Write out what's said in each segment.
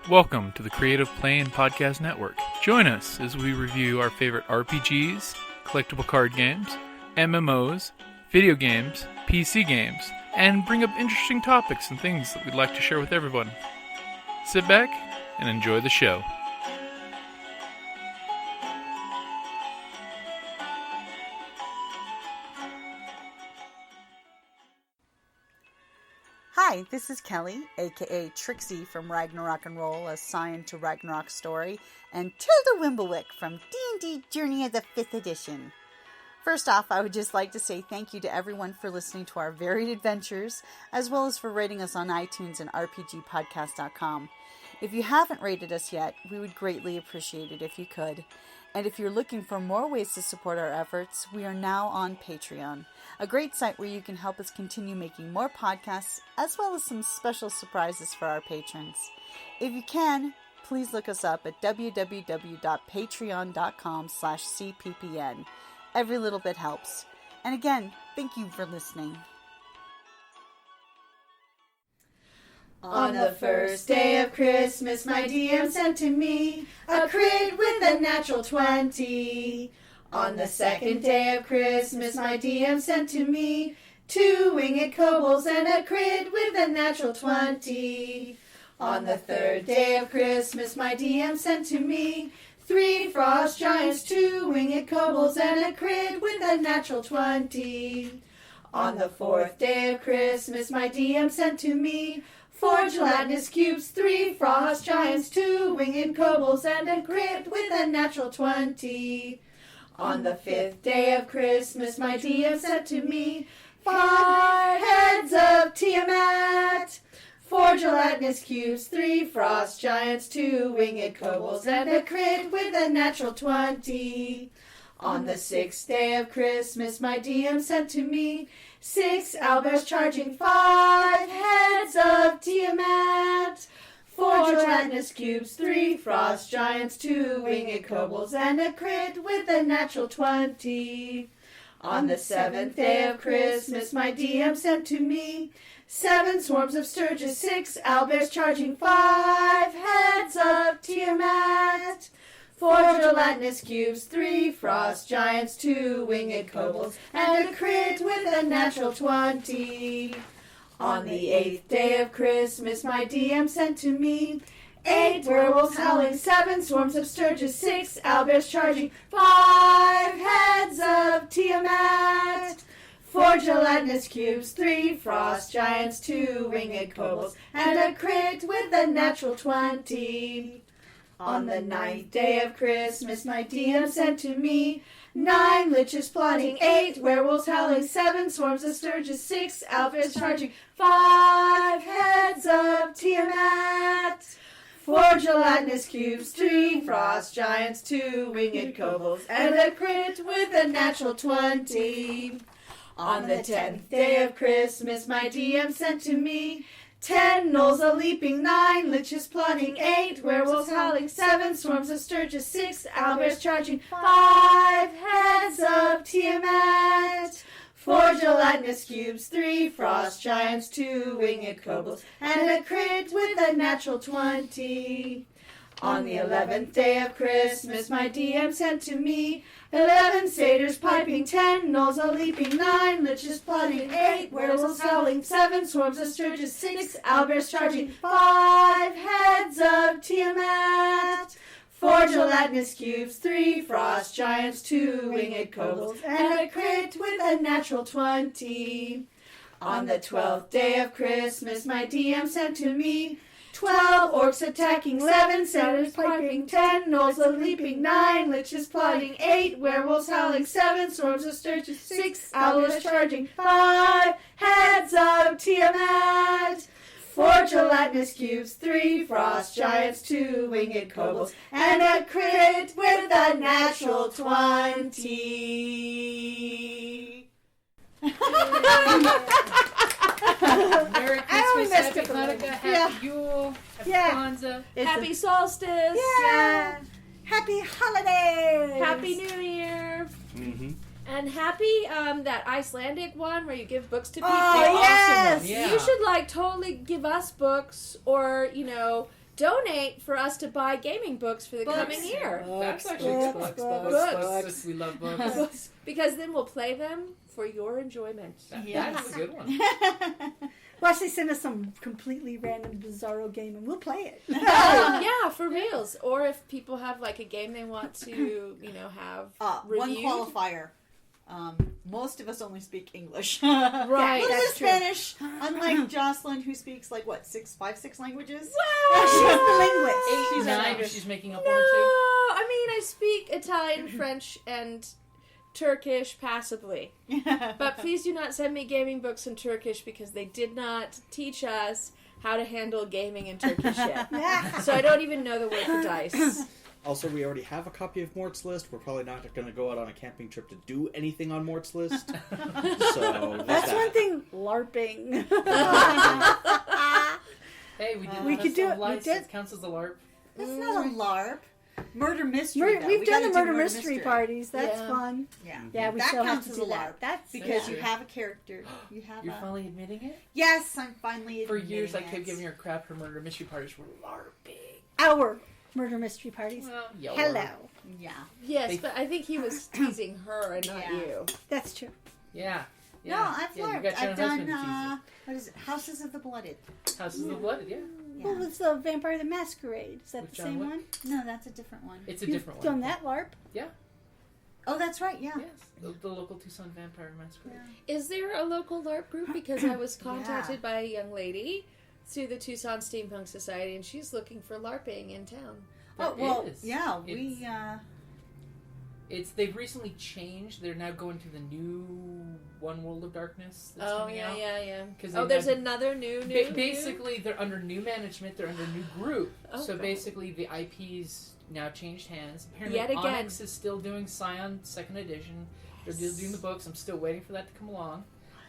Welcome to the Creative Play and Podcast Network. Join us as we review our favorite RPGs, collectible card games, MMOs, video games, PC games, and bring up interesting topics and things that we'd like to share with everyone. Sit back and enjoy the show. Hi, this is Kelly, aka Trixie from Ragnarok and Roll, a Scion to Ragnarok story, and Tilda Wimblewick from D&D Journey of the 5th Edition. First off, I would just like to say thank you to everyone for listening to our varied adventures, as well as for rating us on iTunes and RPGpodcast.com. If you haven't rated us yet, we would greatly appreciate it if you could. And if you're looking for more ways to support our efforts, we are now on Patreon, a great site where you can help us continue making more podcasts, as well as some special surprises for our patrons. If you can, please look us up at www.patreon.com/cppn. Every little bit helps. And again, thank you for listening. On the first day of Christmas, my DM sent to me a crit with a natural 20. On the second day of Christmas, my DM sent to me 2 winged kobolds and a crit with a natural 20. On the third day of Christmas, my DM sent to me 3 frost giants, 2 winged kobolds, and a crit with a natural 20. On the fourth day of Christmas, my DM sent to me 4 gelatinous cubes, 3 frost giants, 2 winged kobolds, and a crit with a natural 20. On the fifth day of Christmas, my DM sent to me 5 heads of Tiamat, 4 gelatinous cubes, 3 frost giants, 2 winged kobolds, and a crit with a natural 20. On the sixth day of Christmas, my DM sent to me 6 owlbears charging, 5 heads of Tiamat, 4 gelatinous cubes, 3 frost giants, 2 winged kobolds, and a crit with a natural 20. On the seventh day of Christmas, my DM sent to me 7 swarms of sturges, 6 owlbears charging, 5 heads of Tiamat, 4 gelatinous cubes, 3 frost giants, 2 winged kobolds, and a crit with a natural 20. On the 8th day of Christmas, my DM sent to me 8 werewolves howling, 7 swarms of sturges, 6 owlbears charging, 5 heads of Tiamat, 4 gelatinous cubes, 3 frost giants, 2 winged kobolds, and a crit with a natural 20. On the 9th day of Christmas, my DM sent to me 9 liches plotting, 8 werewolves howling, 7 swarms of sturges, 6 owlbears charging, 5 heads of Tiamat, 4 gelatinous cubes, 3 frost giants, 2 winged kobolds, and a crit with a natural 20. On the 10th day of Christmas, my DM sent to me 10 gnolls a-leaping, 9 liches plotting, 8 werewolves howling, 7 swarms of sturges, 6 owlbears charging, 5 heads of Tiamat, 4 gelatinous cubes, 3 frost giants, 2 winged kobolds, and a crit with a natural 20. On the 11th day of Christmas, my DM sent to me 11 satyrs piping, 10 gnolls a-leaping, 9 liches plotting, 8 werewolves howling, 7 swarms of sturges, 6 owlbears charging, 5 heads of Tiamat, 4 gelatinous cubes, 3 frost giants, 2 winged kobolds, and a crit with a natural 20. On the 12th day of Christmas, my DM sent to me 12 orcs attacking, 11 satyrs piping, 10 gnolls a-leaping, 9 liches plotting, 8 werewolves howling, 7 swarms of sturges, 6 owlbears charging, 5 heads of Tiamat, 4 gelatinous cubes, 3 frost giants, 2 winged kobolds, and a crit with a natural 20. Merry Christmas, Happy Hanukkah, Happy Yule, Happy Kwanzaa, Happy Solstice, Happy holidays! Happy New Year, and happy that Icelandic one where you give books to people. Oh, yes! You should totally give us books, or donate for us to buy gaming books for the coming year. That's actually books. We love books. Because then we'll play them for your enjoyment. That's a good one. Well, actually, send us some completely random, bizarro game, and we'll play it. Yeah, for reals. Or if people have like a game they want to, have one reviewed. qualifier. Most of us only speak English. Right, Little that's true. Spanish. Unlike Jocelyn, who speaks like what, 6 languages. She's the linguist. 8, 9, she's making up No, one or two. I mean I speak Italian, French, and Turkish passably. But please do not send me gaming books in Turkish because they did not teach us how to handle gaming in Turkish yet. So I don't even know the word for dice. Also, we already have a copy of Mort's List. We're probably not going to go out on a camping trip to do anything on Mort's List. So That's one thing. LARPing. Hey, we did We the could do Festival it. of We Lights. did. It counts as a LARP. That's not a LARP. Murder mystery. though. We've We done gotta the do murder mystery parties. That's Yeah. fun. Yeah. Yeah, we that still have counts to as do a that. LARP. That's Because Yeah. you have a character. You have You're a... finally admitting it? Yes, I'm finally For admitting years, I it. kept giving her crap. Her murder mystery parties were LARPing. our murder mystery parties. Well, Hello. Yeah. Yes, but I think he was teasing her and not Yeah. you. That's true. Yeah. No, I've You LARPed. got your I've own done, husband to what is it? Houses of the Blooded. tease it. Houses of the Blood, yeah. What was the Vampire the Masquerade? Is that With the John same Wick? one? No, that's a different one. It's a You've different done one. that LARP? Oh, that's right, yeah. Yes. The local Tucson Vampire Masquerade. Is there a local LARP group? Because I was contacted by a young lady through the Tucson Steampunk Society, and she's looking for LARPing in town. Oh, There well, is. yeah, They've recently changed. They're now going to the new One World of Darkness that's Oh, coming yeah, out. yeah. 'Cause Oh, they there's had- another new. Basically, they're under new management. They're under new group. Oh, so God. basically, the IP's now changed hands. Apparently, Yet again. Onyx is still doing Scion 2nd edition. They're still doing the books. I'm still waiting for that to come along.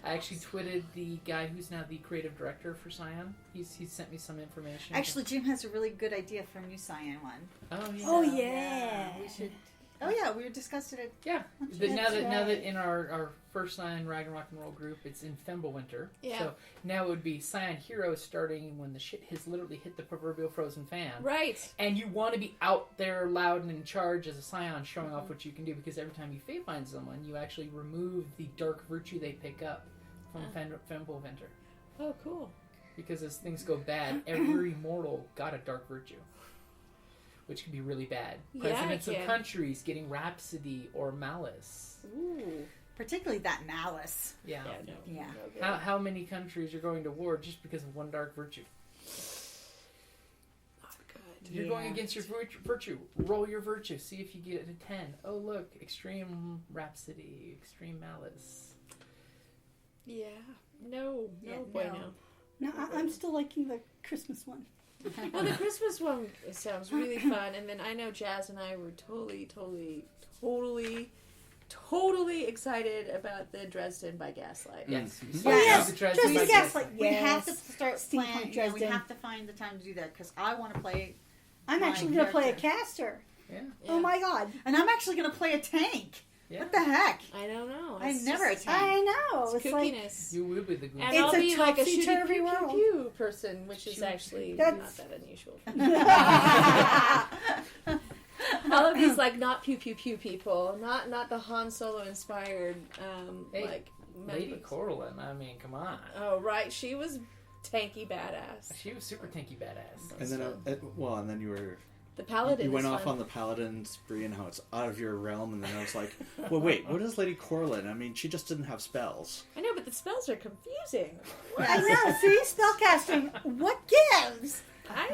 I actually twitted the guy who's now the creative director for Scion. He sent me some information. Actually, Jim has a really good idea for a new Cyan one. Oh yeah. Oh, yeah. We should... Oh, yeah, we discussed it. Yeah. That's But now that right. in our first Scion Ragnarok and Roll group, it's in Fimbulwinter. Yeah. So now it would be Scion Heroes starting when the shit has literally hit the proverbial frozen fan. Right. And you want to be out there loud and in charge as a Scion, showing off what you can do, because every time you fate find someone, you actually remove the dark virtue they pick up from Fimbulwinter. Oh, cool. Because as things go bad, every mortal got a dark virtue, which can be really bad. Yeah, Presidents it of can. countries getting Rhapsody or Malice. Ooh. Particularly that Malice. Yeah. No. Yeah. No good. How many countries are going to war just because of one dark virtue? Not good. You're going Yeah. against your virtue. Roll your virtue. See if you get a 10. Oh, look. Extreme Rhapsody. Extreme Malice. Yeah. No. Yeah, No bueno. No, I'm still liking the Christmas one. Well, the Christmas one sounds really fun, and then I know Jazz and I were totally excited about the Dresden by Gaslight. Yes. Oh, yes. The Dresden Dresden by Gaslight. Gaslight. We have to Yes. start Steampunk planning. Dresden. We have to find the time to do that because I want to play. I'm My actually going to play a character. caster. Yeah. Oh my god. And I'm actually going to play a tank. Yeah. What the heck? I don't know. I'm It's never a just- tank. I know. It's It's like kookiness. You will be the good And It's I'll a be like a shooty topsy-turvy pew world. pew person, which is actually That's- not that unusual. All of these like not pew pew pew people, not the Han Solo inspired Hey, like Lady members. Corlin. I mean, come on. Oh right, she was tanky badass. She was super tanky badass. And then, and then you were The paladin. you went is off fun. on the paladin spree and how it's out of your realm, and then I was like, well, wait, what is Lady Corlin? I mean, she just didn't have spells. I know, but the spells are confusing. I know. See, spellcasting. What gives? I'm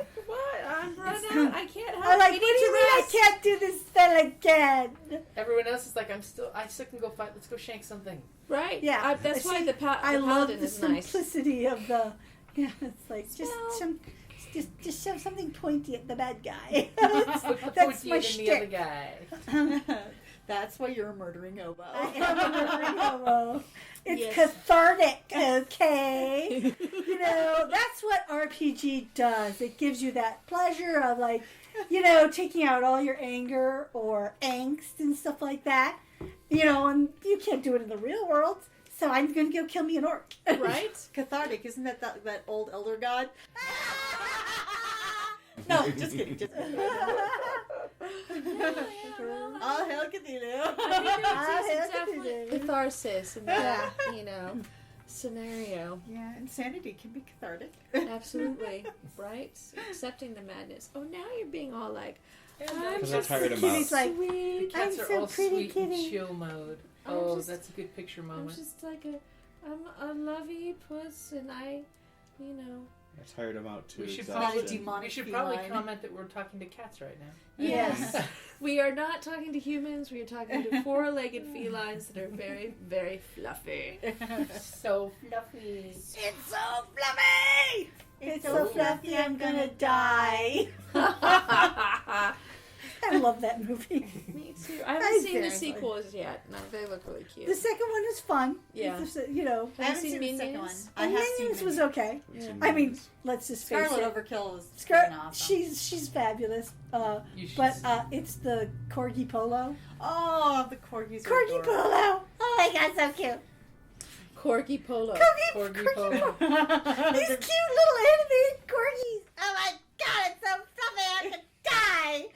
run out. I can't help. I'm like, we what do need you to mean I rest. can't do this spell again? Everyone else is like, I still can go fight. Let's go shank something. Right. Yeah. That's why See, the I love paladin the is nice. simplicity of the. Yeah, it's like Spell. just shove something pointy at the bad guy. Put the That's pointy my in the other shtick. guy. That's why you're a murdering oboe. I am a murdering hobo. It's Yes. cathartic, okay? You know, that's what RPG does. It gives you that pleasure of, like, you know, taking out all your anger or angst and stuff like that. You know, and you can't do it in the real world, so I'm going to go kill me an orc. Right? Cathartic, isn't that old elder god? No, just kidding. Just kidding. All hail Cthulhu. Catharsis in that, scenario. Yeah, insanity can be cathartic. Absolutely. Right? Accepting the madness. Oh, now you're being all like, I'm Because I just tired him Kitty's out. like, sweet. Cats I'm are so all pretty, sweet and kitty. chill mode. I'm Oh, just- that's a good picture I'm moment. just like I'm a lovey puss, and I. I tired him out too. We should Not a probably, demonic we should probably feline. comment that we're talking to cats right now. Yes. We are not talking to humans. We are talking to four-legged felines that are very, very fluffy. So fluffy. It's so fluffy! it's so fluffy, I'm gonna die. I love that movie. Me too. I haven't That's seen the very funny. sequels yet. No, they look really cute. The second one is fun. Yeah. It's, I have haven't you seen the second one. Minions? I and have seen Minions was Minions. okay. We've seen I mean, Minions. let's just face Scarlet it. Overkill was Scar- freaking awesome. she's fabulous. You should But see- it's the Corgi Polo. Oh, the corgis are Corgi adorable. Polo! Oh my god, so cute. Corgi Polo. Corgi Polo. These cute little animated corgis. Oh my god, it's so fluffy, I could die.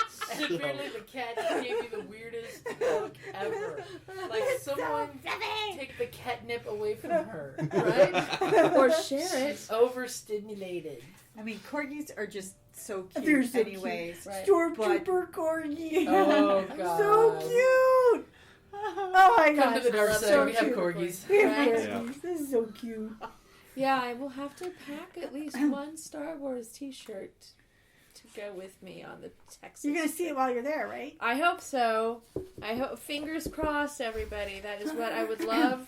Severely, the cat gave you the weirdest look ever. Like It's so someone fluffy. take the catnip away from her. Right? Or share it. She's overstimulated. I mean, corgis are just so cute They're so anyways. Right. Stormtrooper corgi. Oh, So God. cute. Oh my Come gosh. to the dark so side. We have cute. corgis. We have Right? corgis. This is so cute. Yeah, I will have to pack at least one Star Wars T-shirt to go with me on the Texas. You're gonna see it while you're there, right? I hope so. I hope. Fingers crossed, everybody. That is what I would love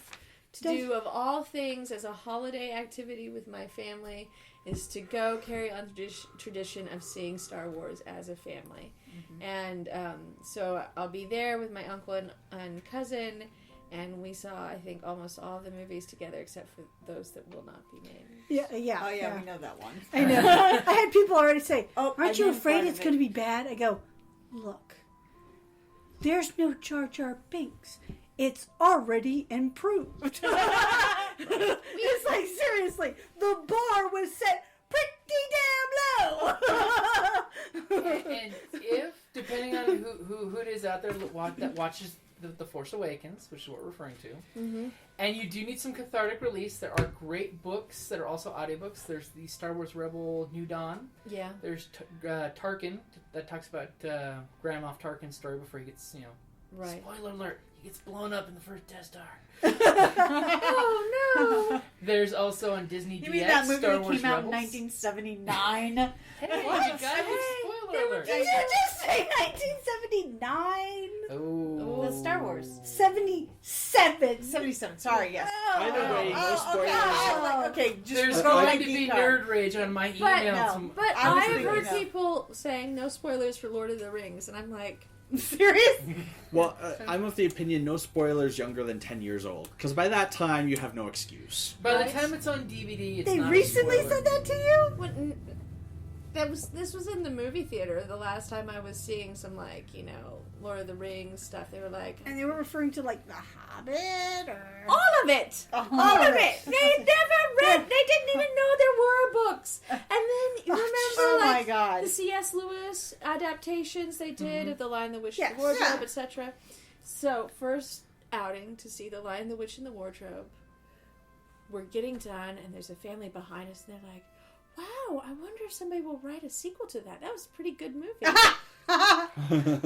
to do of all things as a holiday activity with my family, is to go carry on tradition of seeing Star Wars as a family. And so I'll be there with my uncle and cousin, and we saw, I think, almost all the movies together except for those that will not be named. Yeah. Oh yeah, we know that one. I know. I had people already say, Oh, aren't I you know afraid part it's of going to it. be bad? I go, look, there's no Jar Jar Binks. It's already improved. It's like, seriously, the bar was set pretty damn low. And if, depending on who it is out there that watches the Force Awakens, which is what we're referring to, Mm-hmm. and you do need some cathartic release, there are great books that are also audiobooks. There's the Star Wars Rebel New Dawn. Yeah. There's Tarkin that talks about Grand Moff Tarkin's story before he gets, Right. spoiler alert, he gets blown up in the first Death Star. Oh no! There's also on Disney You DX mean that movie Star that Wars came out in Rebels. 1979? Hey, What? you guys, spoiler They were alert. Did you just say 1979? Oh. The Star Wars. 77. 77. Sorry, yes. By the way, no spoilers. Okay, just There's throw my going to be geek card. nerd rage on my But email. no. But I was I've thinking heard of- people saying no spoilers for Lord of the Rings, and I'm like, Serious? Well, I'm of the opinion no spoilers younger than 10 years old. Because by that time, you have no excuse. By Right. the time it's on DVD, it's They not a recently spoiler. said that to you? this was in the movie theater the last time I was seeing some Lord of the Rings stuff. They were like, And they were referring to like The Hobbit or all of it. All All of it. They never read. They didn't even know there were books. And then you remember Oh my like god. the C.S. Lewis adaptations they did of The Lion, the Witch, Yes. and the Wardrobe, Yeah. etc. So first outing to see The Lion, the Witch, and the Wardrobe. We're getting done, and there's a family behind us, and they're like, "Wow, I wonder if somebody will write a sequel to that. That was a pretty good movie."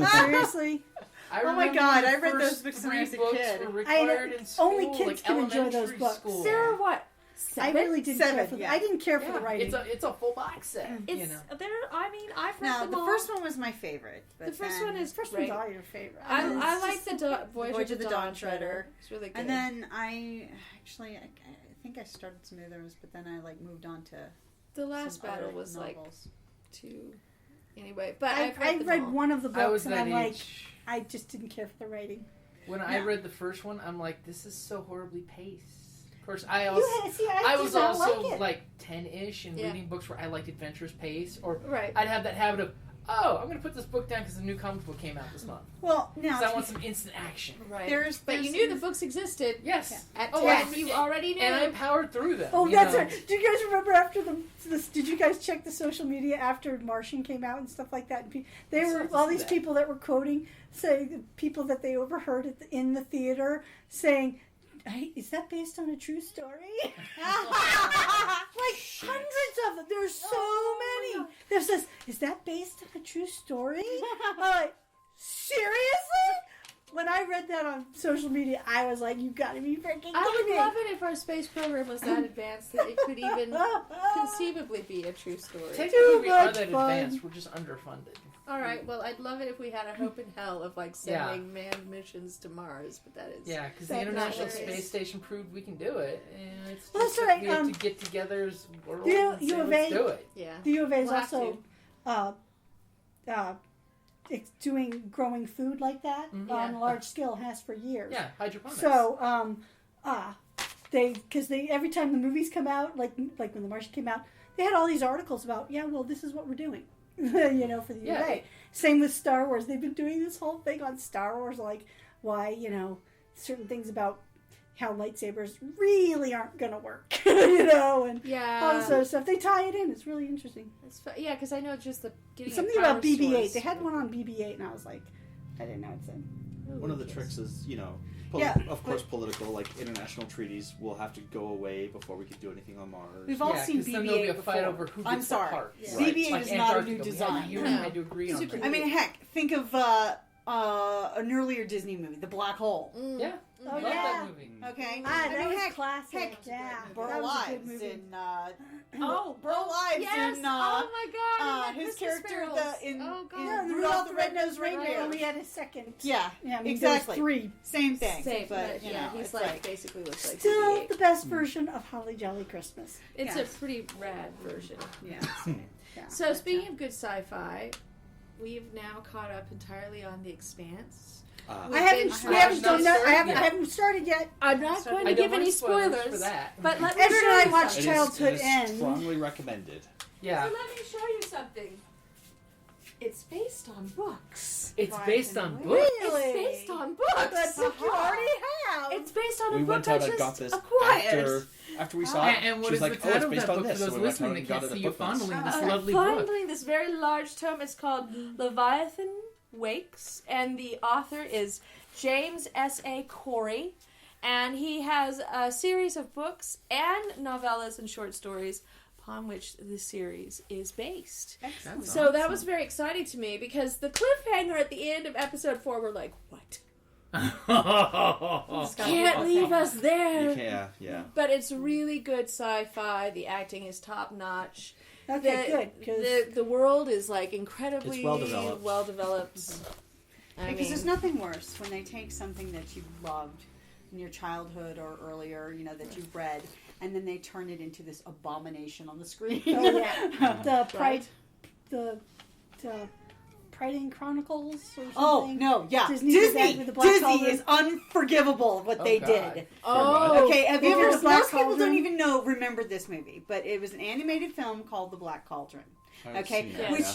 seriously. I Oh my remember God, the I read first those books when I 3 was a books kid. were I know, required in school, only kids like can enjoy those elementary books. school. There are what? I really didn't care for yeah. I didn't care for the Yeah, writing. it's a full box set. It's there. I mean, I've read No, them the all. first one was my favorite. The but first then- one is First great. one's all your favorite. I like the Voyage of the Dawn Treader. It's really good. And then I think I started some others, but then I moved on to the last some battle other was novels. too. Anyway, but I I've read, them all. one of the I was books and that I'm like, age. I just didn't care for the writing. When I No. read the first one, I'm like, this is so horribly paced. Of course, I also You had, see, I did was not also like it. like 10-ish and Yeah. reading books where I liked adventurous pace, or Right. I'd have that habit of oh, I'm going to put this book down because a new comic book came out this month. Well, Because now I want some instant action. Right. there's you knew the books existed. Yes. At Oh, 10, and- you already knew. And I powered through them. Oh, you that's know. right. Do you guys remember after did you guys check the social media after Martian came out and stuff like that? And they I were started to all see these that. people that were quoting, saying the people that they overheard in the theater saying, "Hey, is that based on a true story?" Like hundreds of them. There's so many. There's this. Is that based on a true story? I'm like, seriously? When I read that on social media, I was like, "You got to be freaking I kidding would me!" love it if our space program was that advanced that it could even conceivably be a true story. Technically, we are much that fun. advanced. We're just underfunded. All right, well, I'd love it if we had a hope in hell of like sending manned missions to Mars, but that is Yeah, because the That's International hilarious. Space Station proved we can do it. And it's Well, just that's that right, we have to get together as a world U- and say, U of let's A do it. yeah. The U of A is We'll have also it's doing growing food like that Mhm. on Yeah. a large scale, has for years. Yeah, hydroponics. So they every time the movies come out, like when The Martian came out, they had all these articles about this is what we're doing, for the U of A. Yeah. Same with Star Wars. They've been doing this whole thing on Star Wars, like why certain things about how lightsabers really aren't gonna work, and all this Yeah. other stuff. They tie it in. It's really interesting. Yeah, because I know just the getting Something a power about BB-8. source. They had one on BB-8, and I was like, I didn't know it said. One of the tricks is, Yeah, of course, political, like international treaties will have to go away before we can do anything on Mars. We've all Yeah, seen 'cause then there'll be BB-8 a fight before. over who I'm gets sorry. the part. Yeah. Right. BB-8 Like is not a new Antarctica, design. You No. had to agree on Super that. I mean, heck, think of an earlier Disney movie, The Black Hole. Mm. Yeah. Oh, Love yeah. that movie. Okay, Ah, I that mean, was heck, classic. heck, Yeah, Burl that was a good Ives movie. in Burl Ives Yes. in oh my God. his Christmas character Carols. in oh God. Yeah, Rudolph the Red-Nosed Reindeer. Reindeer. Only had a second. Yeah, Yeah, I mean, exactly. There was 3. Same thing. Same, but you know, he's it's like basically looks like Still BB-8. the best version of Holly Jolly Christmas. It's Yes. a pretty rad version. yeah. yeah. So speaking of good sci-fi, we've now caught up entirely on The Expanse. I haven't. binged We haven't watched done that. I it. haven't started yet. I'm not So going I to don't give want any spoilers spoilers, for that. but let me Edward show and I you watched something. Childhood it is End. strongly recommended. Yeah. So let me show you something. It's based on books. It's Right, based on and books. Really? It's based on books. That book you already have. It's based on a We book went I out and just got this acquired. after we saw it. And what She's is like, the "Oh, title it's of based that on book for this." those So we went out listening and that got can't it see at you Bookmas. fondling this I'm lovely book? fondling this very large tome. It's called Leviathan Wakes, and the author is James S.A. Corey, and he has a series of books and novellas and short stories upon which the series is based. Excellent. So that was very exciting to me because the cliffhanger at the end of episode 4 were like, what? Can't leave us there. You can't, yeah. But it's really good sci-fi. The acting is top notch. Okay, good. Because The world is like incredibly It's well-developed. well developed. Because there's nothing worse when they take something that you loved in your childhood or earlier, that you've read, and then they turn it into this abomination on the screen. oh yeah, the Pride, Right. the Pride Chronicles or something. Oh no, yeah, Disney did that with the Black Disney Cauldron. is unforgivable what they God. did. Oh, Okay, have you Remember ever? the Black Most people Cauldron? don't even remember this movie, but it was an animated film called The Black Cauldron. I haven't Okay, seen that, which yeah.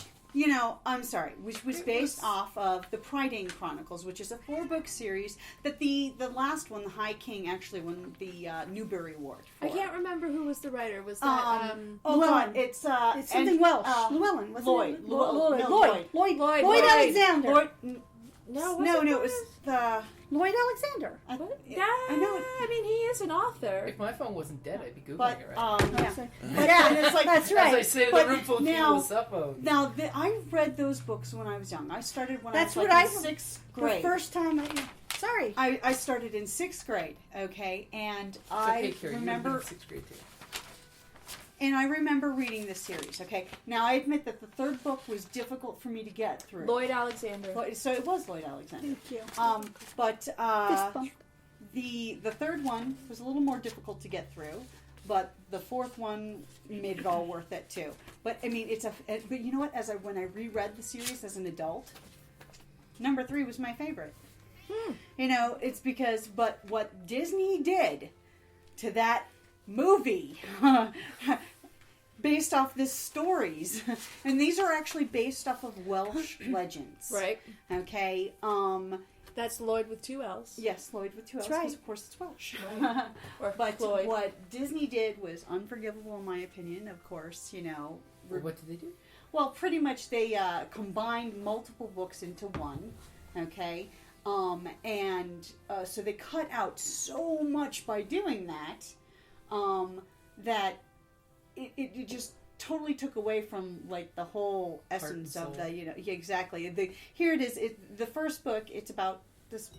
I'm sorry, which was based off of the Pride Chronicles, which is a 4-book series that the last one, the High King, actually won the Newbery Award for. I can't remember who was the writer. Was that Oh Llewellyn. God, it's It's something and, Welsh. Llewellyn, wasn't Lloyd. it? Lloyd. Lloyd Lloyd. Alexander. Lloyd, no? no, it was the. Lloyd Alexander. I What? Yeah, I know it. I mean, he is an author. If my phone wasn't dead, I'd be googling But it right yeah, Yeah, yeah, and it's like that's now. As I right. say to But the room full of now- people with suppos. now I read those books when I was young. I started when That's I was what like I- in 6th The grade. first time sorry. I started in 6th grade. Okay, and It's okay, I Carrie. remember. You were in 6th grade too. And I remember reading this series. Okay, now I admit that the 3rd book was difficult for me to get through. Lloyd Alexander. So it was Lloyd Alexander. Thank you. But Fist bump. the 3rd one was a little more difficult to get through, but the 4th one made it all worth it too. But I mean, but you know what? When I reread the series as an adult, number 3 was my favorite. It's because what Disney did to that movie based off this stories, and these are actually based off of Welsh legends. Right. Okay. That's Lloyd with 2 L's. Yes, Lloyd with 2 L's. That's right. Because of course it's Welsh. Or But Lloyd. what Disney did was unforgivable, in my opinion. Of course, Well, what did they do? Well, pretty much they combined multiple books into one, okay? So they cut out so much by doing that, that it just totally took away from, like, the whole essence of the, yeah, exactly. Here it is. The first book, it's about this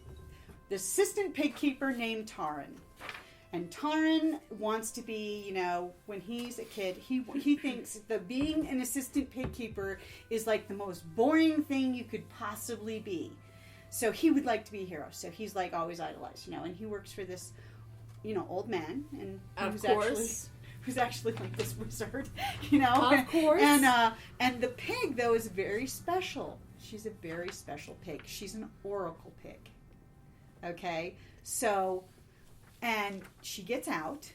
assistant pig keeper named Taran. And Taran wants to be, when he's a kid, he thinks that being an assistant pig keeper is like the most boring thing you could possibly be. So he would like to be a hero. So he's like always idolized, and he works for this, old man, and who's actually like this wizard, Of course. And the pig though is very special. She's a very special pig. She's an oracle pig. Okay, so. And she gets out,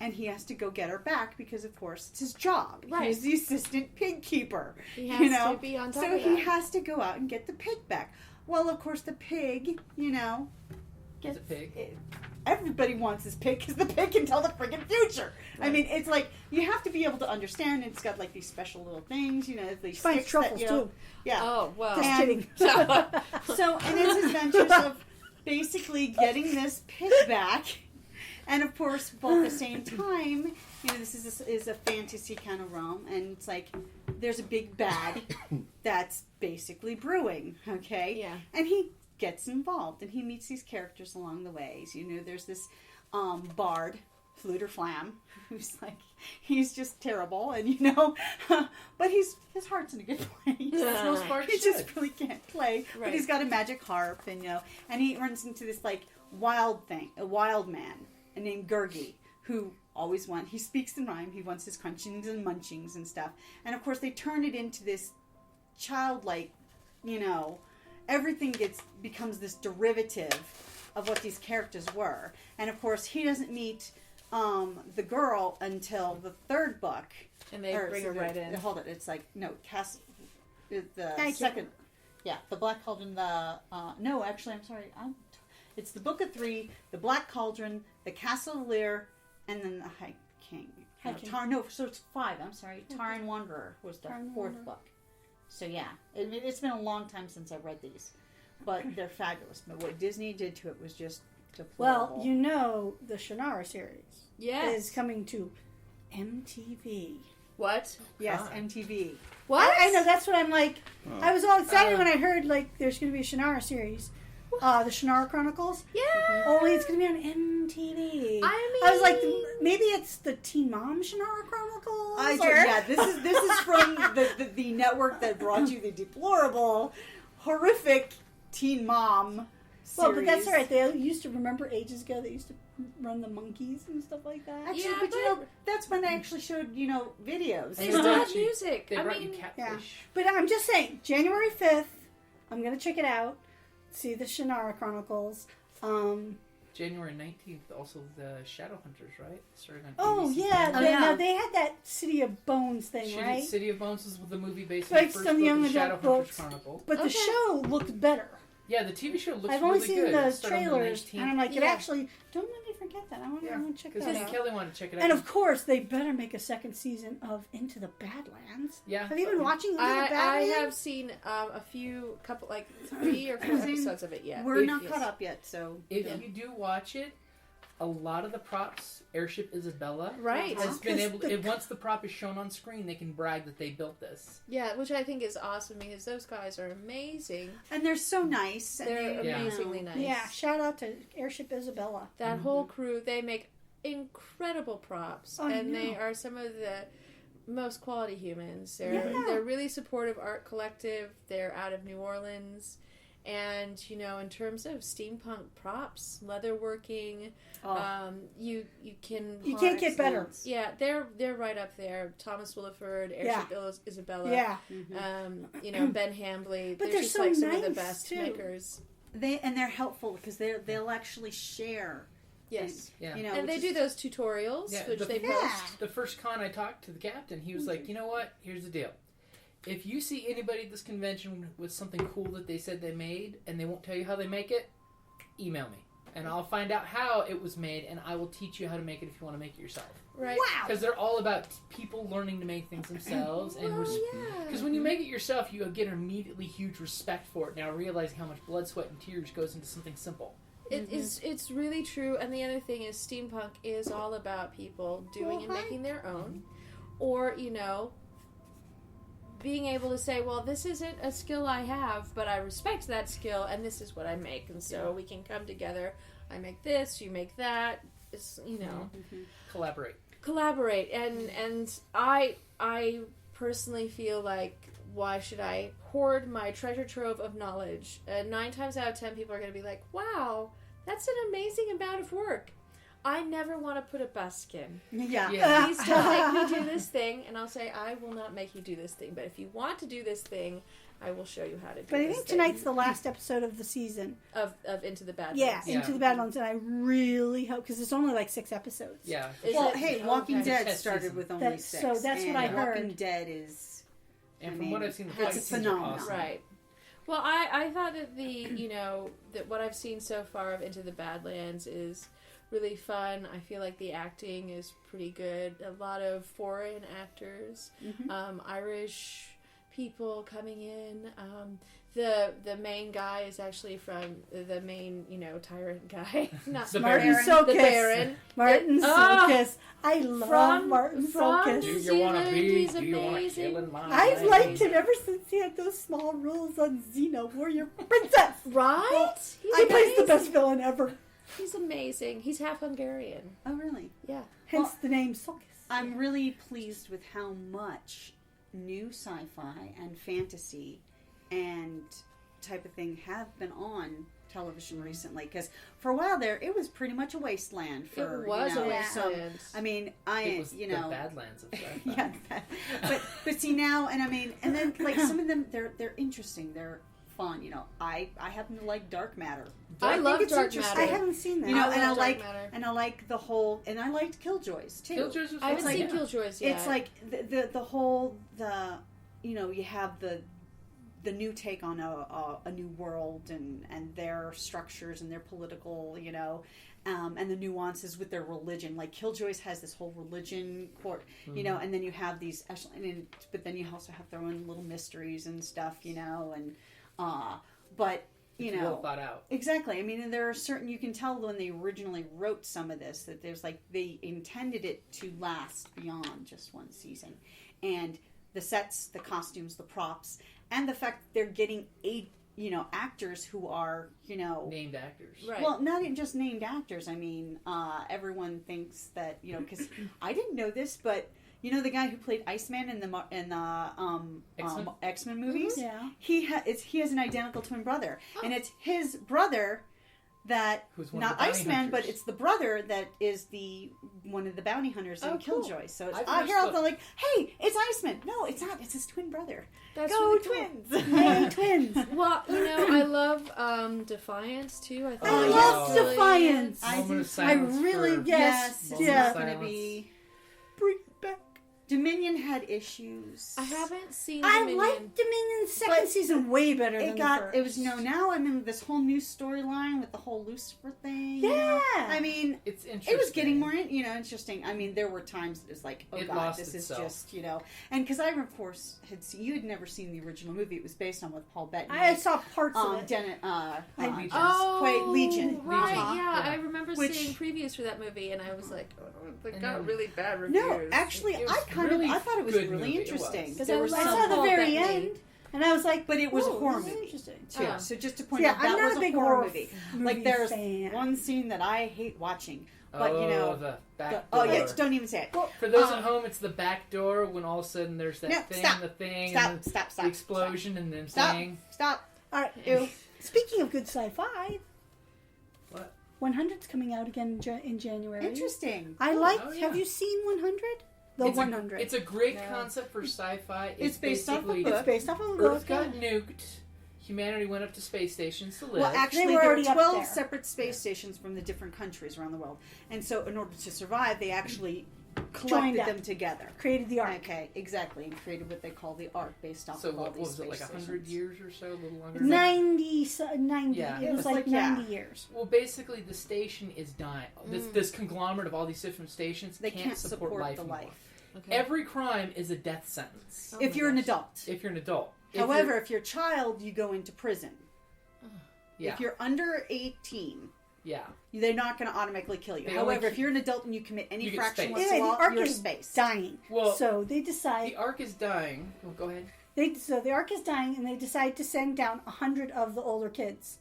and he has to go get her back because, of course, it's his job. Right. He's the assistant pig keeper. He has to be on top so of he that. has to go out and get the pig back. Well, of course, the pig, It's a pig. Everybody wants this pig because the pig can tell the friggin' future. Right. I mean, it's like you have to be able to understand. It's got like these special little things, these She finds sticks truffles that, too. Yeah. Oh, well. Just And- kidding. So, and it's adventures of basically getting this pig back. And of course, both at the same time, this is a fantasy kind of realm, and it's like there's a big bad that's basically brewing, okay? Yeah. And he gets involved, and he meets these characters along the ways. There's this bard, Fluter Flam, who's like, he's just terrible, and but his heart's in a good place. No spark He just should. really can't play, but Right. he's got a magic harp, and and he runs into this like wild man named Gurgi, who always he speaks in rhyme. He wants his crunchings and munchings and stuff, and of course they turn it into this childlike, everything becomes this derivative of what these characters were, and of course he doesn't meet the girl until the third book. And they bring her right in. Hold it. It's like, no, Castle. The Thank you. second. Yeah, the Black Cauldron. No, actually, I'm sorry. It's the Book of 3, the Black Cauldron, the Castle of Lear, and then the High King. High King. So it's 5. I'm sorry. Taran Wanderer was the Taran fourth Wanderer. book. So yeah, it's been a long time since I've read these, but they're fabulous. But what Disney did to it was just deplorable. Well, the Shannara series Yes. is coming to MTV. What? Yes, Ah. MTV. What? I know, that's what I'm like. I was all excited Uh. when I heard, like, there's going to be a Shannara series. The Shannara Chronicles. Yeah. Only it's going to be on MTV. I I was like, mean- maybe it's the Teen Mom Shannara Chronicles? Yeah, this is from the network that brought you the deplorable, horrific Teen Mom series. Well, but that's all right. They used to, remember ages ago, they used to run the monkeys and stuff like that. Actually, Yeah, but that's when they actually showed videos. They And still they have actually- music. They I brought mean, you Catfish. But I'm just saying, January 5th, I'm going to check it out. See the Shannara Chronicles. January 19th, also the Shadowhunters, right? Starting on Oh, ABC. yeah. Oh, They, yeah. Now, they had that City of Bones thing, right? City of Bones was the movie based on Like the first some book young of adult Shadowhunters books. Chronicle. But the Okay. show looked better. Yeah, the TV show looks I've only really seen good. the It started on the trailers, 19th. and I'm like, it Yeah. actually, don't let me forget that. I want Yeah, to check because that me and out. Kelly wanted to check it out. And of course, they better make a second season of Into the Badlands. Yeah. Have you been watching Into the I Badlands? have seen couple, like 3 or 4 episodes of it yet. We're If- not yes. caught up yet, so If Yeah. you do watch it, a lot of the props, Airship Isabella, Right. has been able. Because Once the prop is shown on screen, they can brag that they built this. Yeah, which I think is awesome because those guys are amazing. and they're so nice. And They're they, Yeah. amazingly nice. Yeah, shout out to Airship Isabella. That whole crew, they make incredible props, Oh, I and they know. are some of the most quality humans. Yeah. They're really supportive art collective. They're out of New Orleans, and in terms of steampunk props, leatherworking, you can You can't get better. yeah, they're right up there. Thomas Williford, Airship Isabella, Yeah. Ben Hambley. But they're they're just so like some of the nice, best too. makers. they're helpful because they'll actually share Yes. Yeah. You know, And they which do is- those tutorials, Yeah, which the- they Yeah. post. The first con I talked to the captain, he was like, you know what? Here's the deal. If you see anybody at this convention with something cool that they said they made and they won't tell you how they make it, email me. And I'll find out how it was made and I will teach you how to make it if you want to make it yourself. Right. Wow. Because they're all about people learning to make things themselves. And Well, yeah. because when you make it yourself, you get immediately huge respect for it. Now realizing how much blood, sweat, and tears goes into something simple. It's really true. And the other thing is, steampunk is all about people doing and making their own, or being able to say, well, this isn't a skill I have, but I respect that skill, and this is what I make, and so we can come together. I make this, you make that. It's Collaborate. collaborate, and I personally feel like, why should I hoard my treasure trove of knowledge? 9 times out of 10 people are going to be like, wow, that's an amazing amount of work. I never want to put a busk in. Yeah. Yeah. Please don't make me do this thing. And I'll say, I will not make you do this thing. But if you want to do this thing, I will show you how to do But I this think thing. tonight's the last episode of the season. Of Into the Badlands. Yeah, Yeah. Into the Badlands, and I really hope, because it's only like 6 episodes. Yeah. Is Well, it? hey, Oh, Walking okay. Dead Test started season. with only That's- 6. so that's what and I heard. Walking Dead is... And I from mean, what I've seen, the it's fight a scenes are phenomenon. awesome. Right. Well, I thought that that what I've seen so far of Into the Badlands is really fun. I feel like the acting is pretty good. A lot of foreign actors, Irish people coming in. The main guy is actually from the main, tyrant guy. Not The Martin Baron. Sokas. The Baron. Martin Oh! Sokas. I love From- Martin from- Sokas. Do Zealand, you want to be? he's Do you want to amazing. kill in my I've life? liked him ever since he had those small roles on Xena, Warrior Princess. Right? He's He plays the amazing. best villain ever. He's amazing. He's half Hungarian. Oh, really? Yeah. Hence Well, the name Sokas. I'm really pleased with how much new sci-fi and fantasy and type of thing have been on television recently. Because for a while there, it was pretty much a wasteland. For It was a some- wasteland. I mean, It was you the know, Badlands of sci-fi. yeah, but see now, and I mean, and then like some of them, they're interesting. They're fun. I happen to like Dark Matter. I think love it's Dark interesting. I Matter. haven't seen that. You know, I and I love Dark like Matter. and I like the whole, and I liked Killjoys too. Killjoys was I haven't fun, seen yeah. Killjoys yet. It's like the whole you have the new take on a new world and their structures and their political and the nuances with their religion. Like Killjoys has this whole religion court, and then you have these, but then you also have their own little mysteries and stuff, and but It's well thought out. exactly. I mean, and there are certain, you can tell when they originally wrote some of this that there's like they intended it to last beyond just one season, and the sets, the costumes, the props, and the fact that they're getting actors who are Named actors. Right. well, not even just named actors. I mean, everyone thinks that because I didn't know this, but the guy who played Iceman in the X-Men? X-Men movies. Yeah. He has an identical twin brother, and it's his brother that Who's one of not the bounty Iceman, but hunters. it's the brother that is one of the bounty hunters in Oh, cool. Killjoy. So it's, I've I hear all watched the like, "Hey, it's Iceman." No, it's not. It's his twin brother. That's Go really cool. twins! Hey, twins. Well, I love Defiance too. I, think I Oh, love yeah. Defiance. I Moment do of too. I silence really, for- yes, Yes, yeah. it's going to Silence. be. Bring it back. Dominion had issues. I haven't seen I Dominion. like Dominion's second But season way better than It the got. first. It was now. I'm in this whole new storyline with the whole Lucifer thing. Yeah. I mean, It's interesting. it was getting more, interesting. I mean, there were times it was like, oh It god, lost this itself. is just, and because I, of course, you had never seen the original movie. It was based on with Paul Bettany. I saw parts of it. Legion. Oh, Legion. Right, Uh-huh. yeah. Yeah. I remember Which- seeing previews for that movie, and I was like, oh, they And got then- really bad reviews. No, actually, It was I really thought it was good really movie. It interesting. was. 'Cause There I were love I some saw the Paul very Bettany. end, and I was like, But it was a "Ooh, horror this is movie. interesting. too. Oh. So just to point Yeah, out, I'm that not was a big horror horror movie. movie Like there's fan. one scene that I hate watching, but Oh, the back oh door. yeah, don't even say it. For those Uh, at home, it's the back door when all of a sudden there's that No, thing, stop. the thing, Stop, and stop, stop, the explosion, and them Stop, saying, stop. All right. Ew. Speaking of good sci-fi, "What? 100's coming out again in January. Interesting. I like. Oh, yeah. Have you seen 100? The It's 100. It's a great No. concept for sci-fi. It's based off a basically book. It's based off of a Earth book. got nuked. humanity went up to space stations to live. Well, actually, They were there were already up 12 there. separate space stations from the different countries around the world. And so, in order to survive, they actually Joined collected up. them together. Created the ark. Okay, exactly. And created what they call the Ark based off so of all what these was it, like space 100 stations. years or so, a little longer? 90. Yeah. It was It's like like, 90 yeah. years. Well, basically, the station is dying. This conglomerate of all these different stations They can't support life the anymore. life. Okay. Every crime is a death sentence. if my you're an gosh. adult. If you're an adult. However, if you're a child, you go into prison. yeah, If you're under 18, yeah, they're not going to automatically kill you. They only However, if you're an adult and you commit any you get fraction space. Anyway, the whatsoever, ark you're is space. dying. Well, So they decide. the Ark is dying. Well, go ahead. So the ark is dying, and they decide to send down 100 of the older kids.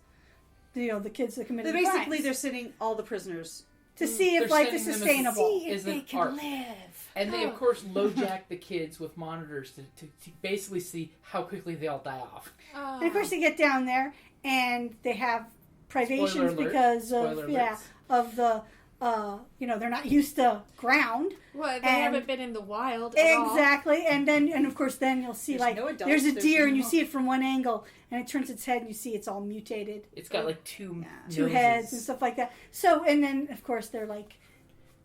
The kids that committed They're basically crimes, they're sitting all the prisoners. to see if They're life is sending them as- sustainable. See if they can ark. live. And they, of course, low jack the kids with monitors to basically see how quickly they all die off. And of course, they get down there, and they have privations Spoiler alert. because Spoiler of alerts. of the they're not used to ground. Well, they and- haven't been in the wild at all. Exactly, and of course then you'll see There's like no adults, there's a there's deer and you no- see it from one angle and it turns its head and you see it's all mutated, It's got like two two noses. heads and stuff like that. So and then of course they're like,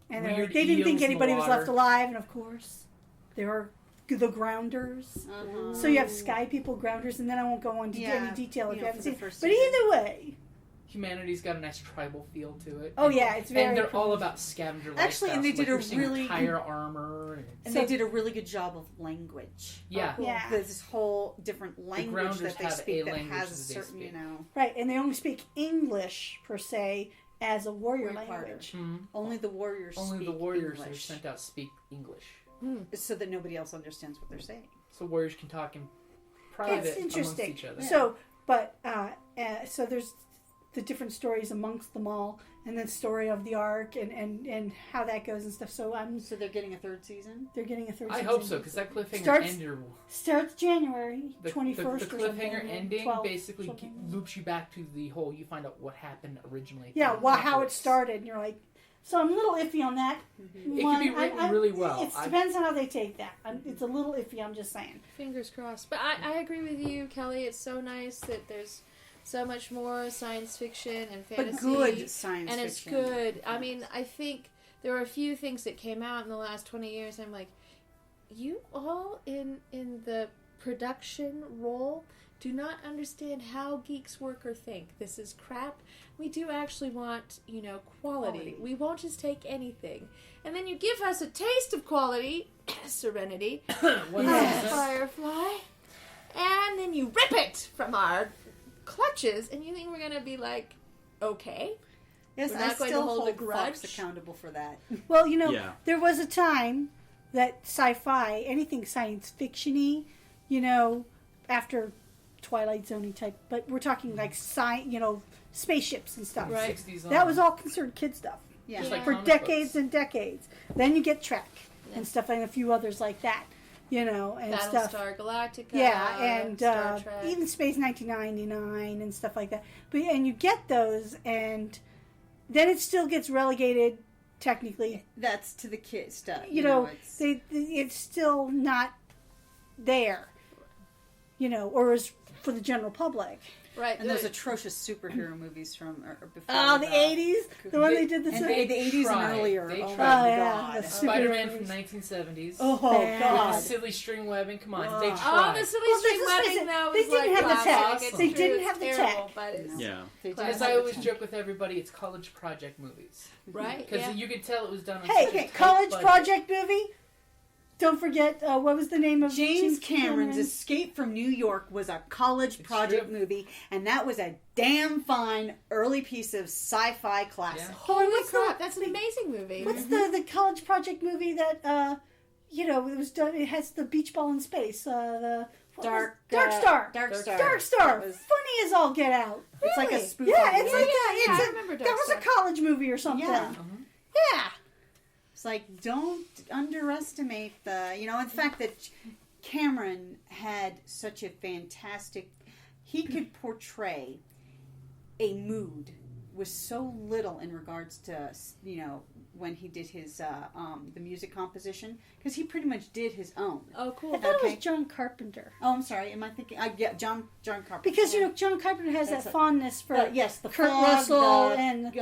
and they're Weird like, they didn't think eels in the anybody was left water. alive, and of course there are the grounders. Uh-huh. So you have sky people, grounders, and then I won't go into Yeah, any detail if you you know, haven't for the seen. first But season. either way, Humanity's got a nice tribal feel to it. oh yeah, it's very. And they're all about scavenger lifestyle. Actually, and they so, did like, a you're seeing really- tire armor. And So- they did a really good job of language. Yeah. Yeah. There's this whole different language grounders that they have a speak that language has a that they certain, speak. right, and they only speak English per se as a warrior Warrior part. language. Mhm. only the warriors Only speak the warriors that are English, sent out speak English. so that nobody else understands what they're saying. So warriors can talk in private It's interesting. amongst each other. So, but so there's the different stories amongst them all, and the story of the ark and how that goes and stuff. So So they're getting a third season? they're getting a third. I season. hope so, because that cliffhanger Starts- ended. Starts January The 21st. the or cliffhanger something, ending 12th, basically something. loops you back to the whole. You find out what happened originally. Yeah, to the well, how it apocalypse. started, and you're like, so I'm a little iffy on that. It could be written really well. It depends on how they take that. It's a little iffy. I'm just saying. Fingers crossed. But I agree with you, Kelly. It's so nice that there's so much more science fiction and fantasy. But good science and it's fiction. good. I mean, I think there were a few things that came out in the last 20 years. I'm like, you all in the production role do not understand how geeks work or think. This is crap. We do actually want, quality. We won't just take anything. And then you give us a taste of quality, Serenity, 100%. Firefly, and then you rip it from our clutches, and you think we're gonna be like, okay? Yes, We're I not going to still hold a hold grudge. Fox accountable for that. Well, Yeah. there was a time that sci-fi, anything science fiction-y, after Twilight Zone type, but we're talking like spaceships and stuff. Right. 60s That on. was all concerned kid stuff Yeah. Just like for comic decades books. and decades. Then you get Trek and stuff, and a few others like that, and stuff. Battlestar Galactica. Yeah, and Star Trek. even Space 1999 and stuff like that. And you get those, and then it still gets relegated technically. That's to the kid stuff. It's, It's still not there, or is for the general public. right. and those atrocious superhero movies from or before. Oh, the 80s, the one they did the And the 80s tried. and earlier. They Oh, tried. my Oh, yeah, God. the Spider-Man superheroes. from 1970s. Oh Bad. With the God! silly string webbing. Come on, Ugh. they Oh, tried. the silly Well, string let's face webbing, it, that they was didn't like have the classic. tech. It's They true, didn't it's have the terrible, tech. But it's, Yeah. They did As have I the always time. joke with everybody, it's college project movies. right? Because Yeah. you could tell it was done on Hey, such a tight college budget. project movie. Don't forget what was the name of James Cameron's Cameron? Escape from New York was a college It's project true. movie, and that was a damn fine early piece of sci-fi classic. Yeah. Holy what's crap, the- that's an amazing movie. What's the college project movie that it was done? It has the beach ball in space. Dark Star. Dark Star. Dark Star. That was- Funny as all get out. It's like a Really? spoof. Yeah, of it's the- like that. Yeah, I It's remember that Dark was a Star. college movie or something. Yeah. Yeah. It's like, don't underestimate the fact that Cameron had such a fantastic, he could portray a mood was so little in regards to, you know, when he did his the music composition, because he pretty much did his own. Oh, cool. I thought it Okay. was John Carpenter. Oh, I'm sorry. Am I thinking? Yeah, John Carpenter. Because, you know, John Carpenter has That's that a- fondness for yes, the Kurt Fog, Russell the, and Big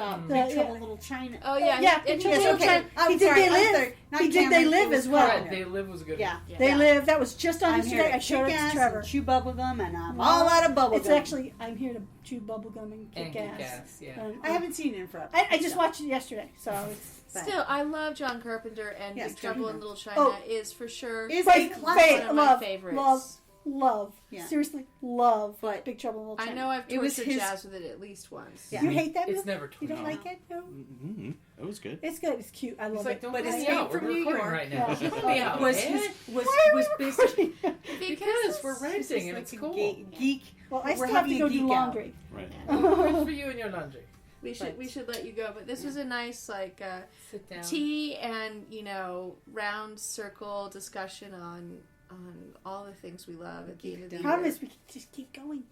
the- Trouble in Little China. Oh, yeah. Yeah, and Big Trouble in yes, Little okay. China. I'm He did sorry, They I'm Live. sorry. Not He did Cameron, They it Live was as well. Carpenter. They Live was a good Yeah. one. They Yeah. Live. That was just on I'm yesterday. here I to showed it kick to ass Trevor. and chew bubblegum, and I'm all out of bubblegum. It's actually, I'm here to chew bubblegum and And kick kick ass. ass, yeah. And, I haven't seen it in forever. I just watched it yesterday, so it's Still, I love John Carpenter, and Yes, Big Trouble in John Little China Oh. is for sure Is But a fa- classic. one of my love, favorites. love. Yeah. Seriously, love But Big Trouble in Little I China. know I've It was twisted his- jazz with it at least once. Yeah. You hate that It's movie? never You don't twisted. like it? No? Mm-hmm. It was good. It's good. It's cute. I He's love like, it. don't But put me Escape out. We're from New recording York- right now. Yeah. Don't put me out, was man. his was Why are we was this recording? Because we're This renting is and like it's a cool. geek. Well, I We're still have to having go a do geek out. laundry. Right. Good for you and your laundry. We should let you go, but this was a nice Sit down. tea and round circle discussion on all the things we love at the end of the Problem year. is we can just keep going.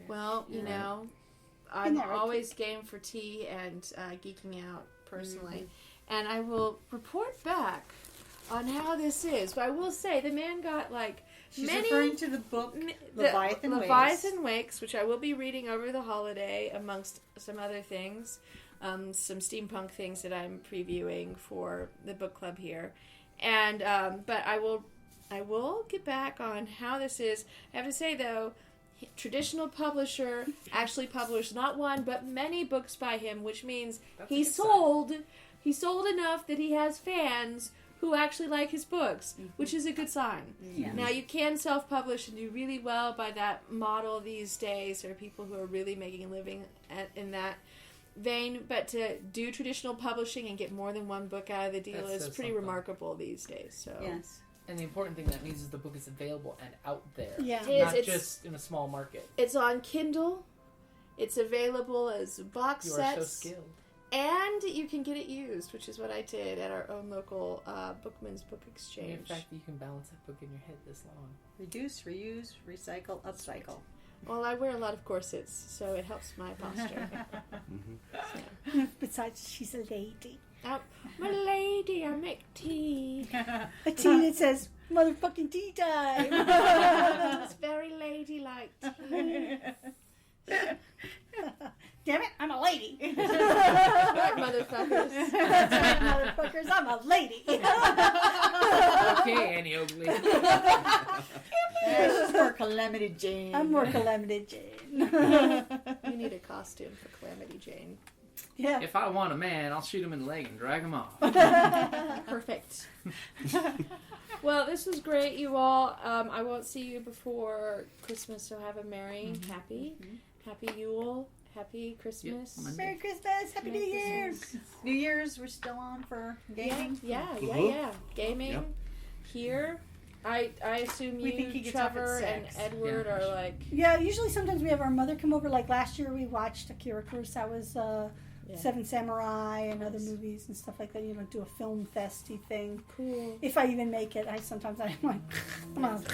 Well, Isn't I'm that right, always game for tea and geeking out personally, and I will report back on how this is. But I will say the man got She's many. referring to the book The Leviathan Wakes. Leviathan Wakes, which I will be reading over the holiday, amongst some other things, some steampunk things that I'm previewing for the book club here, and but I will get back on how this is. I have to say though, traditional publisher actually published not one but many books by him, which means That's a he good sign. sold enough that he has fans who actually like his books, which is a good sign. Yeah. Now, you can self-publish and do really well by that model these days. There are people who are really making a living in that vein, but to do traditional publishing and get more than one book out of the deal That is says pretty something. remarkable these days. So Yes. And the important thing that means is the book is available and out there. Yeah. It is. Not It's- just in a small market. It's on Kindle. It's available as box You are so sets. skilled. And you can get it used, which is what I did at our own local Bookman's Book And the Exchange. fact that you can balance that book in your head this long. Reduce, reuse, recycle, upcycle. Well, I wear a lot of corsets, so it helps my posture. Besides, she's a lady. Oh, my lady, I make tea. A tea that says, motherfucking tea time. It's very ladylike tea. Damn it, I'm a lady. Right, motherfuckers. That's right, motherfuckers, I'm a lady. Okay, Annie Oakley. She's more Calamity Jane. I'm more Calamity Jane. You need a costume for Calamity Jane. Yeah. If I want a man, I'll shoot him in the leg and drag him off. Perfect. Well, this was great, you all. I won't see you before Christmas, so have a merry, happy Yule, happy Christmas. Yep. Merry Christmas, Happy New Year. New Year's, we're still on for gaming. Yeah. Mhm. Gaming Yep. here. I assume We think he you, gets off at Trevor, and 6. Edward Yeah. are like. Yeah, usually sometimes we have our mother come over. Like last year we watched Akira Kurosawa's Yeah. Seven Samurai and other Nice. movies and stuff like that. You know, do a film festy thing. Cool. If I even make it, I'm like, come on.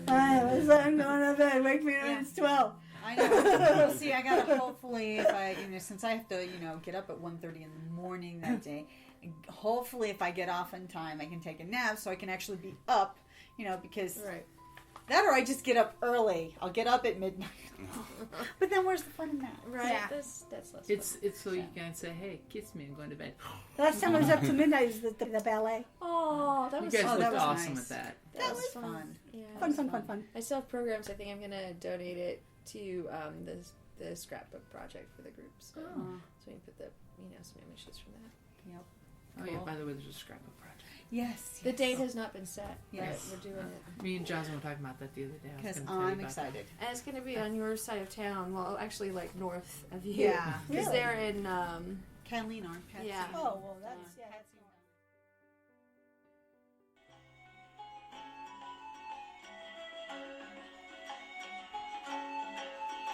I'm going to bed. Wake me up when it's 12. I know. See, I gotta hopefully, if I, since I have to, get up at 1:30 in the morning that day, hopefully if I get off in time, I can take a nap so I can actually be up, because Right. that or I just get up early. I'll get up at midnight. But then where's the fun in that? Right. Yeah. That's less It's fun. so you can say, hey, kiss me, I'm going to bed. The last time I was up to midnight was the ballet. Oh, that You was guys Oh, looked that was awesome nice. at that. That was fun. Yeah. Fun. I still have programs. I think I'm gonna donate it to the scrapbook project for the group. So, Oh. so we can put some images from that. Oh, yeah, Cool. by the way, there's a scrapbook project. Yes. The date has not been set, Yes. but we're doing it. Me and Jocelyn were talking about that the other day. I was Because gonna tell you I'm about excited. And it's gonna be on your side of town. Well, actually, like north of you. Yeah. Because Really? they're in. Kathleen or Patsy. Yeah. Oh, well, that's, yeah, that's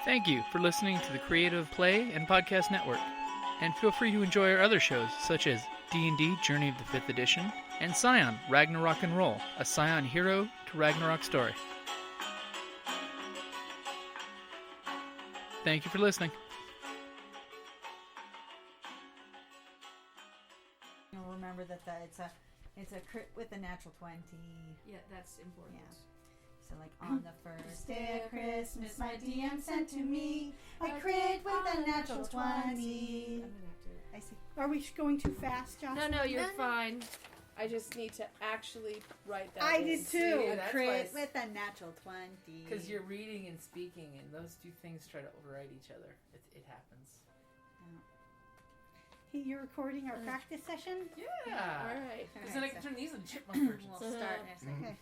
Thank you for listening to the Creative Play and Podcast Network. And feel free to enjoy our other shows, such as D&D Journey of the 5th Edition and Scion Ragnarok and Roll, a Scion hero to Ragnarok story. Thank you for listening. You'll remember that it's a crit with a natural 20. Yeah, that's important. Yeah. So like on the first day of Christmas, my DM sent to me a crit with a natural 20. I'm gonna have to. I see. Are we going too fast, Josh? No, you're fine. I just need to actually write that. I in. did too. Yeah, A that's crit why with a natural 20. Because you're reading and speaking, and those two things try to override each other. It happens. You're recording our practice session? Yeah. All right. Because then I can turn these into chipmunk versions. We'll start in a second. Okay.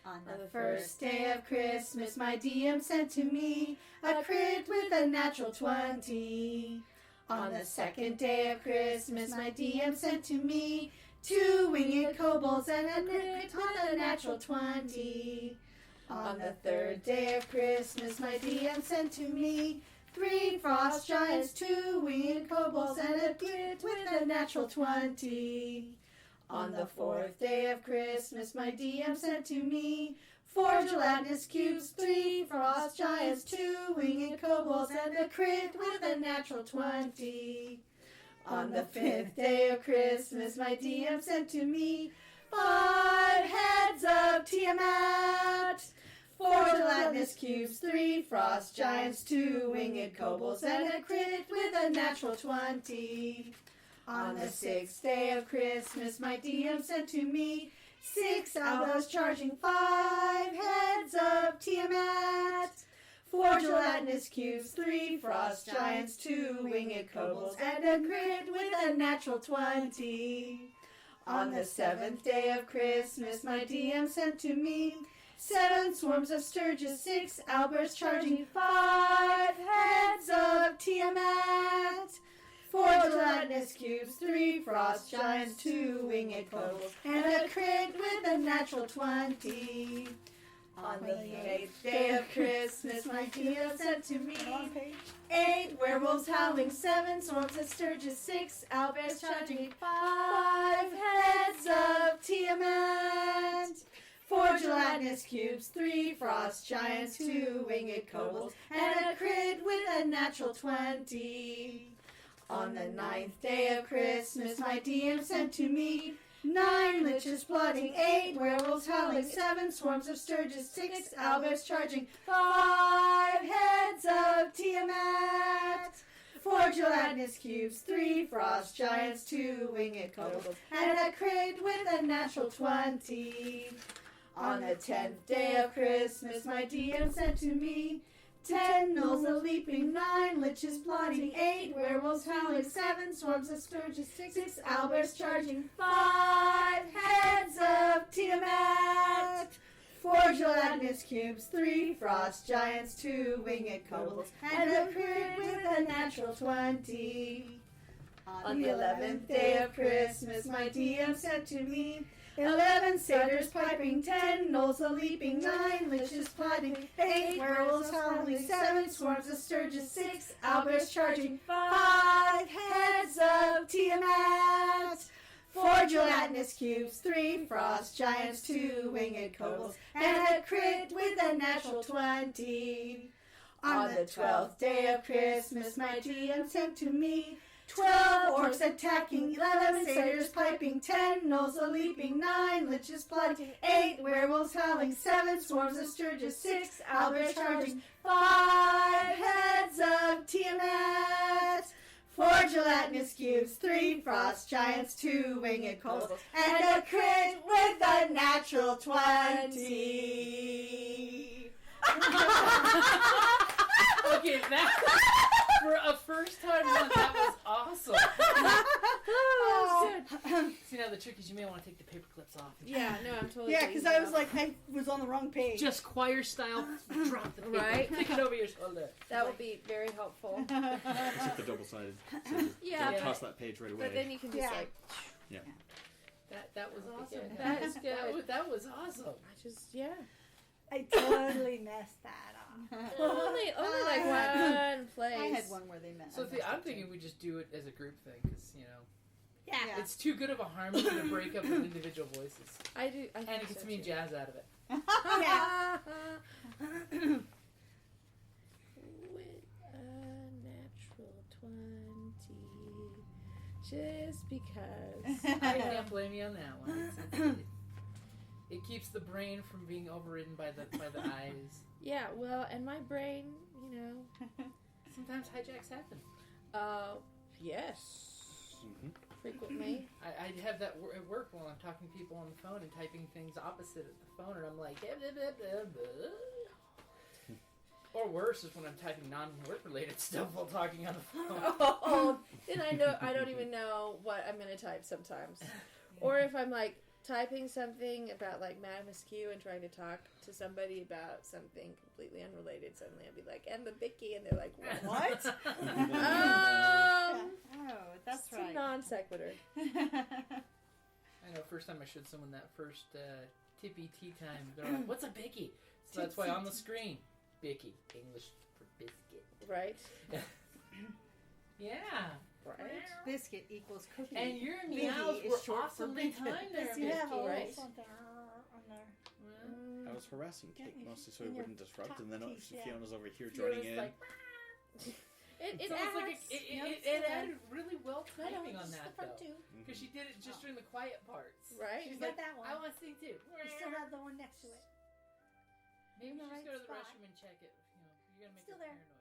On On the first day of Christmas, my DM sent to me a crit with a natural 20. On the second day of Christmas, my DM sent to me 2 winged kobolds and a crit with a natural 20. On the third day of Christmas, my DM sent to me 3 frost giants, 2 winged kobolds, and a crit with a natural 20. On the fourth day of Christmas, my DM sent to me 4 gelatinous cubes, 3 frost giants, 2 winged kobolds, and a crit with a natural 20. On the fifth day of Christmas, my DM sent to me 5 heads of Tiamat, 4 gelatinous cubes, 3 frost giants, 2 winged kobolds, and a crit with a natural 20. On the sixth day of Christmas, my DM sent to me 6 owls charging 5 heads of Tiamat, 4 gelatinous cubes, 3 frost giants, 2 winged kobolds, and a crit with a natural 20. On the seventh day of Christmas, my DM sent to me 7 swarms of sturges, 6 owlbears charging 5 heads of Tiamat, 4 gelatinous cubes, 3 frost giants, 2 winged kobolds, and a crit with a natural 20. On the 8th day of Christmas, my DM sent to me 8 werewolves howling, 7 swarms of sturges, 6 owlbears charging 5 heads of Tiamat, 4 gelatinous cubes, 3 frost giants, 2 winged kobolds, and a crit with a natural 20. On the 9th day of Christmas, my DM sent to me 9 liches plotting, 8 werewolves howling, 7 swarms of sturges, 6 owlbears charging, 5 heads of Tiamat, 4 gelatinous cubes, 3 frost giants, 2 winged kobolds, and a crit with a natural 20. On the 10th day of Christmas, my DM sent to me 10 gnolls a-leaping, 9 liches plotting, 8 werewolves howling, 7 swarms of sturges, 6 owlbears charging, 5 heads of Tiamat, 4 gelatinous cubes, 3 frost giants, 2 winged kobolds, and a crit with a natural 20. On the 11th day of Christmas, my DM sent to me 11 satyrs piping, 10 gnolls a-leaping, 9 liches plotting, 8 werewolves howling, 7 swarms of sturges, 6 owlbears charging, 5 heads of Tiamat, 4 gelatinous cubes, 3 frost giants, 2 winged kobolds, and a crit with a natural 20. On the 12th day of Christmas, my DM sent to me 12 orcs attacking, 11 satyrs piping, 10 gnolls a-leaping, 9 liches plotting, 8 werewolves howling, 7 swarms of sturges, 6 owlbears charging, 5 heads of Tiamat, 4 gelatinous cubes, 3 frost giants, 2 winged kobolds, and a crit with a natural 20. Okay, that for a first time one, that was awesome. See, now the trick is you may want to take the paper clips off. Yeah, no, I'm totally. Yeah, because I was like, I was on the wrong page. Just choir style, drop the paper, Right. stick it over your shoulder. That would be very helpful. Just hit the double-sided scissors. Yeah, Yeah. Toss that page right away. But then you can just Yeah. like, Yeah. That was awesome. that is good. That was awesome. I just I totally messed that up. only like one place. I had one where they met. So I'm thinking we just do it as a group thing because Yeah. it's too good of a harmony to break up with individual voices, I do. I and think it gets so me and too. Jazz out of it. Yeah. With a natural 20, just because. I can't blame you on that one. It keeps the brain from being overridden by the eyes. Yeah, well, and my brain, Sometimes hijacks happen. Yes. Mm-hmm. Frequently. I have that at work while I'm talking to people on the phone and typing things opposite at the phone, and I'm like, blah, blah, blah, blah, blah. Or worse is when I'm typing non-work related stuff while talking on the phone. Then I don't even know what I'm going to type sometimes. Or if I'm like typing something about like Madame Askew and trying to talk to somebody about something completely unrelated, suddenly I'll be like, and the Bicky, and they're like, what? Oh, that's right. Non sequitur. I know, first time I showed someone that first tippy tea time, they're like, what's a Bicky? So that's why on the screen, Bicky, English for biscuit. Right? Yeah. Right? Biscuit equals cookie. And your Biggie meows is were short for awesomely bacon. timed there, Yes, you have a Biscuit. little right? something on there. Well, I was harassing Kate Yeah, mostly so in it your wouldn't disrupt, top and then piece, yeah. Fiona's over here Fiona's joining in. like, It it's almost like adds. it added really well timing on that, though. Too. Because she did it just during the quiet parts. Right? She's You got like, that one. I want to sing too. You still have the one next to it. Maybe in the just right go to the spot. restroom and check it. You're going to make Still her there. paranoid.